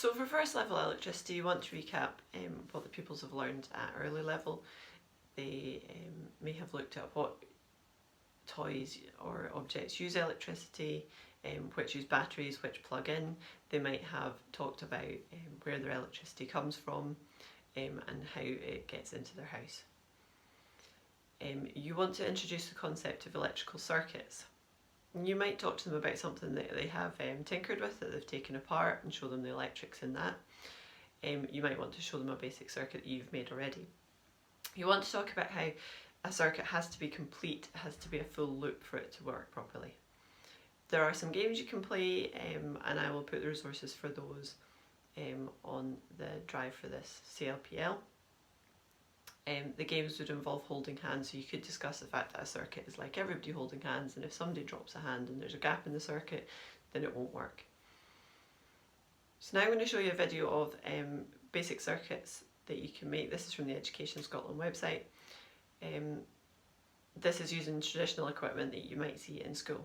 So for first level electricity, you want to recap what the pupils have learned at early level. They may have looked at what toys or objects use electricity, which use batteries, which plug in. They might have talked about where their electricity comes from and how it gets into their house. You want to introduce the concept of electrical circuits. You might talk to them about something that they have tinkered with, that they've taken apart, and show them the electrics in that. You might want to show them a basic circuit that you've made already. You want to talk about how a circuit has to be complete, it has to be a full loop for it to work properly. There are some games you can play, and I will put the resources for those on the drive for this CLPL. The games would involve holding hands, so you could discuss the fact that a circuit is like everybody holding hands, and if somebody drops a hand and there's a gap in the circuit, then it won't work. So now I'm going to show you a video of basic circuits that you can make. This is from the Education Scotland website. This is using traditional equipment that you might see in school.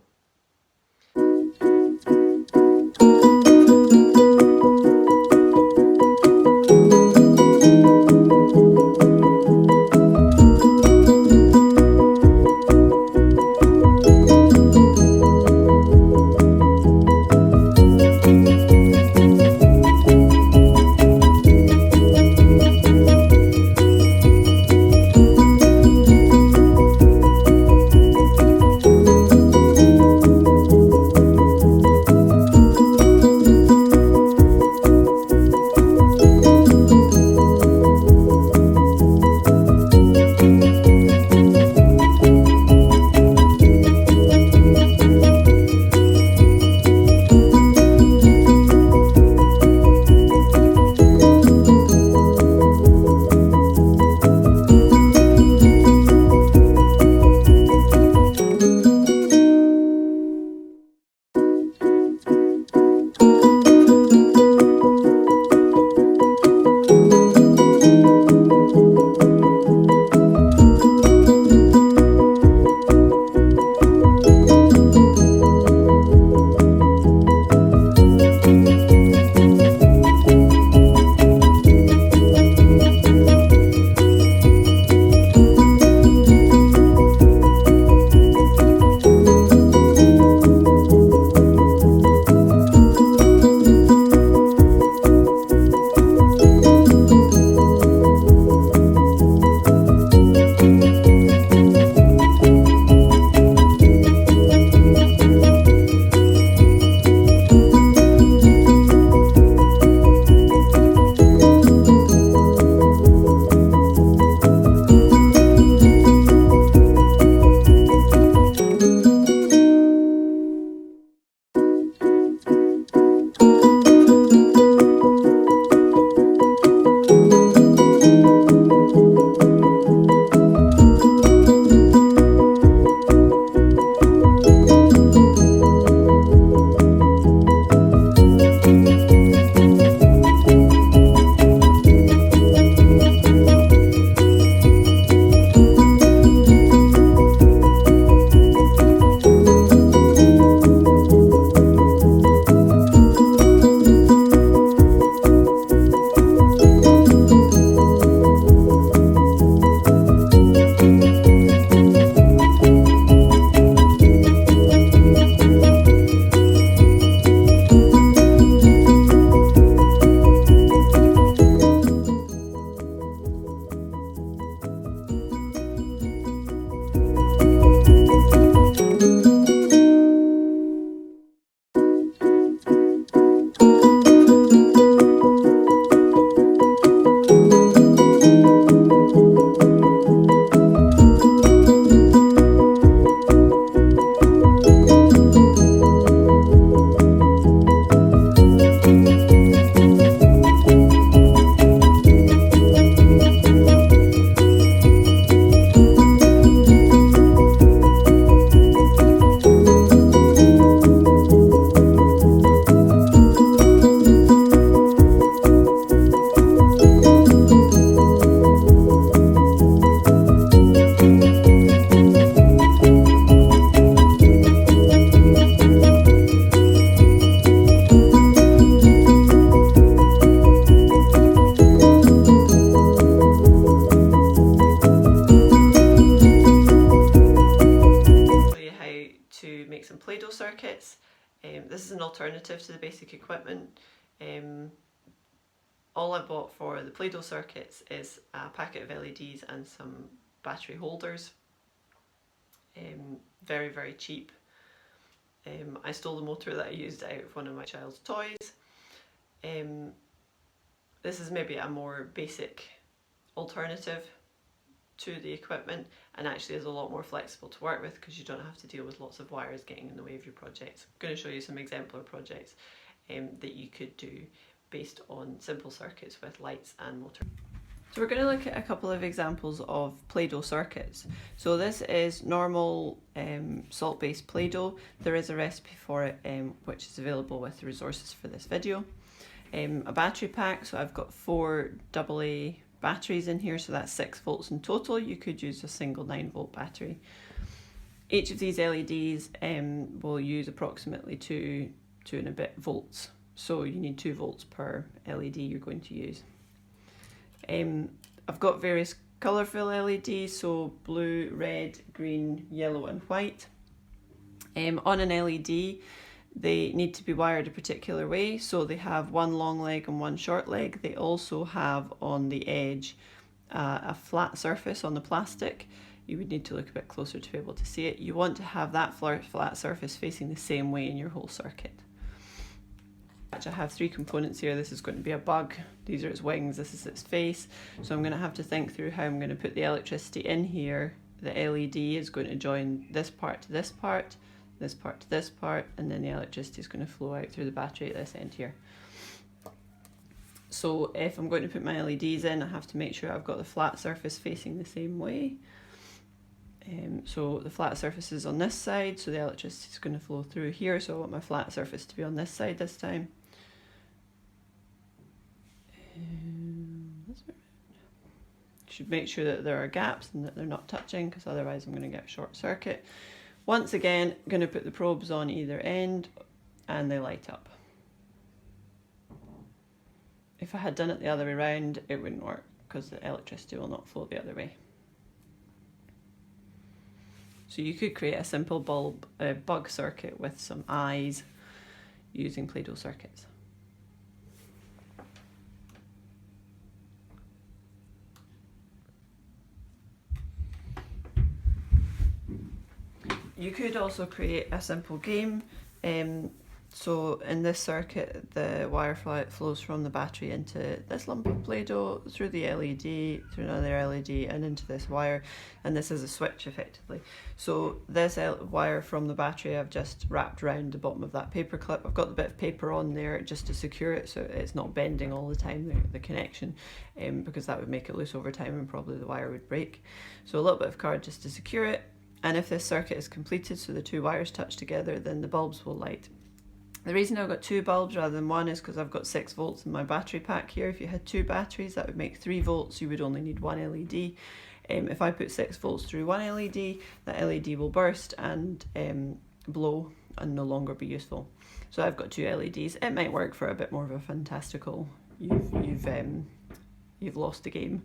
alternative to the basic equipment. All I bought for the Play-Doh circuits is a packet of LEDs and some battery holders. Very, very cheap. I stole the motor that I used out of one of my child's toys. This is maybe a more basic alternative to the equipment, and actually is a lot more flexible to work with because you don't have to deal with lots of wires getting in the way of your projects. I'm going to show you some exemplar projects that you could do based on simple circuits with lights and motor. So we're going to look at a couple of examples of Play-Doh circuits. So this is normal salt-based Play-Doh. There is a recipe for it which is available with the resources for this video. A battery pack, so I've got 4 AA batteries in here, so that's 6 volts in total. You could use a single 9-volt battery. Each of these LEDs will use approximately 2 and a bit volts. So you need 2 volts per LED you're going to use. I've got various colourful LEDs, so blue, red, green, yellow and white. On an LED, they need to be wired a particular way, so they have one long leg and one short leg. They also have on the edge a flat surface on the plastic. You would need to look a bit closer to be able to see it. You want to have that flat surface facing the same way in your whole circuit. I have 3 components here. This is going to be a bug, these are its wings, this is its face. So I'm going to have to think through how I'm going to put the electricity in here. The LED is going to join this part to this part, this part to this part, and then the electricity is going to flow out through the battery at this end here. So if I'm going to put my LEDs in, I have to make sure I've got the flat surface facing the same way. So the flat surface is on this side, so the electricity is going to flow through here, so I want my flat surface to be on this side this time. Should make sure that there are gaps and that they're not touching, because otherwise I'm going to get a short circuit. Once again, I'm going to put the probes on either end and they light up. If I had done it the other way around, it wouldn't work because the electricity will not flow the other way. So you could create a simple bug circuit with some eyes using Play-Doh circuits. You could also create a simple game. So in this circuit, the wire flows from the battery into this lump of Play-Doh, through the LED, through another LED, and into this wire, and this is a switch effectively. So this wire from the battery I've just wrapped around the bottom of that paper clip. I've got the bit of paper on there just to secure it so it's not bending all the time, the connection, because that would make it loose over time and probably the wire would break. So a little bit of card just to secure it, and if this circuit is completed, so the 2 wires touch together, then the bulbs will light. The reason I've got 2 bulbs rather than 1 is because I've got 6 volts in my battery pack here. If you had 2 batteries, that would make 3 volts. You would only need 1 LED. If I put 6 volts through 1 LED, that LED will burst and blow and no longer be useful. So I've got 2 LEDs. It might work for a bit more of a fantastical, you've lost the game.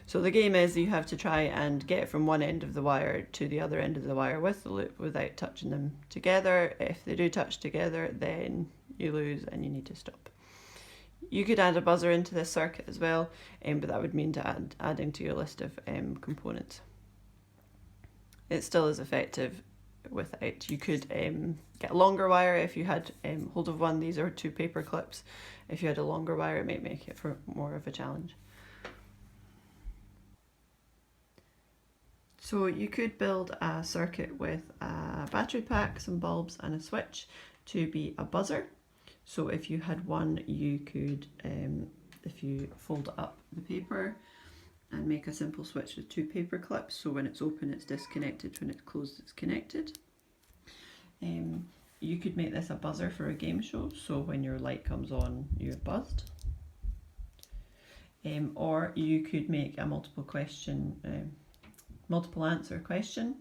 So the game is you have to try and get from one end of the wire to the other end of the wire with the loop without touching them together. If they do touch together, then you lose and you need to stop. You could add a buzzer into this circuit as well, but that would mean to adding to your list of components. It still is effective without. You could get a longer wire if you had hold of one. These are 2 paper clips. If you had a longer wire, it might make it for more of a challenge. So you could build a circuit with a battery pack, some bulbs and a switch to be a buzzer. So if you had one, you could, if you fold up the paper and make a simple switch with 2 paper clips, so when it's open it's disconnected, when it's closed it's connected. You could make this a buzzer for a game show, so when your light comes on you're buzzed. Or you could make a multiple answer question,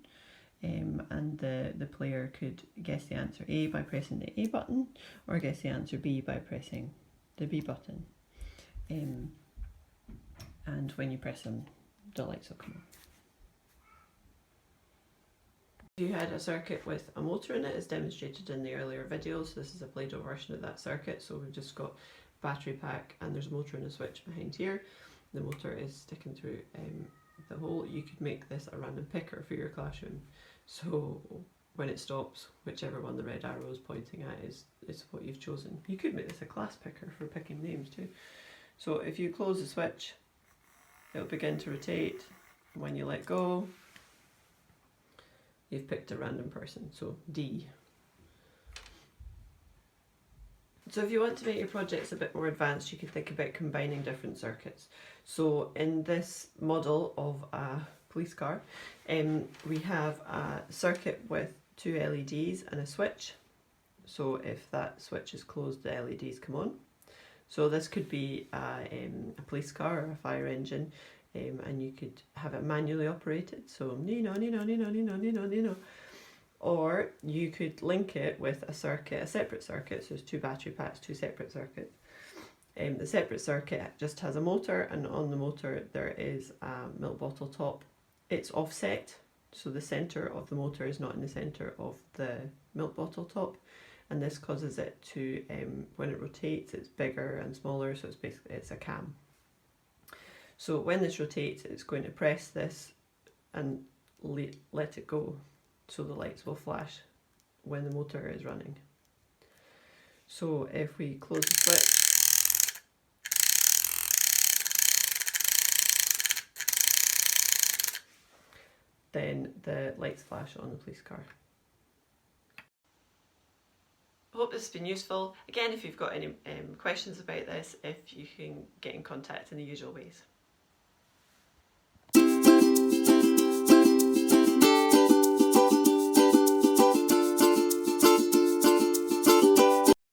and the player could guess the answer A by pressing the A button, or guess the answer B by pressing the B button. And when you press them, the lights will come on. If you had a circuit with a motor in it, as demonstrated in the earlier videos, this is a Play-Doh version of that circuit, so we've just got battery pack and there's a motor and a switch behind here. The motor is sticking through the hole. You could make this a random picker for your classroom, so when it stops, whichever one the red arrow is pointing at is what you've chosen. You could make this a class picker for picking names too. So if you close the switch, it'll begin to rotate. When you let go, you've picked a random person, so D. So if you want to make your projects a bit more advanced, you can think about combining different circuits. So in this model of a police car, we have a circuit with 2 LEDs and a switch. So if that switch is closed, the LEDs come on. So this could be a police car or a fire engine, and you could have it manually operated, so Nino, Nino, Nino, Nino, Nino, Nino. Or you could link it with a circuit, a separate circuit, so there's 2 battery packs, 2 separate circuits. The separate circuit just has a motor, and on the motor there is a milk bottle top. It's offset, so the centre of the motor is not in the centre of the milk bottle top, and this causes it to, when it rotates, it's bigger and smaller, so it's a cam. So when this rotates, it's going to press this and let it go, so the lights will flash when the motor is running. So if we close the switch, then the lights flash on the police car. I hope this has been useful. Again, if you've got any questions about this, if you can get in contact in the usual ways.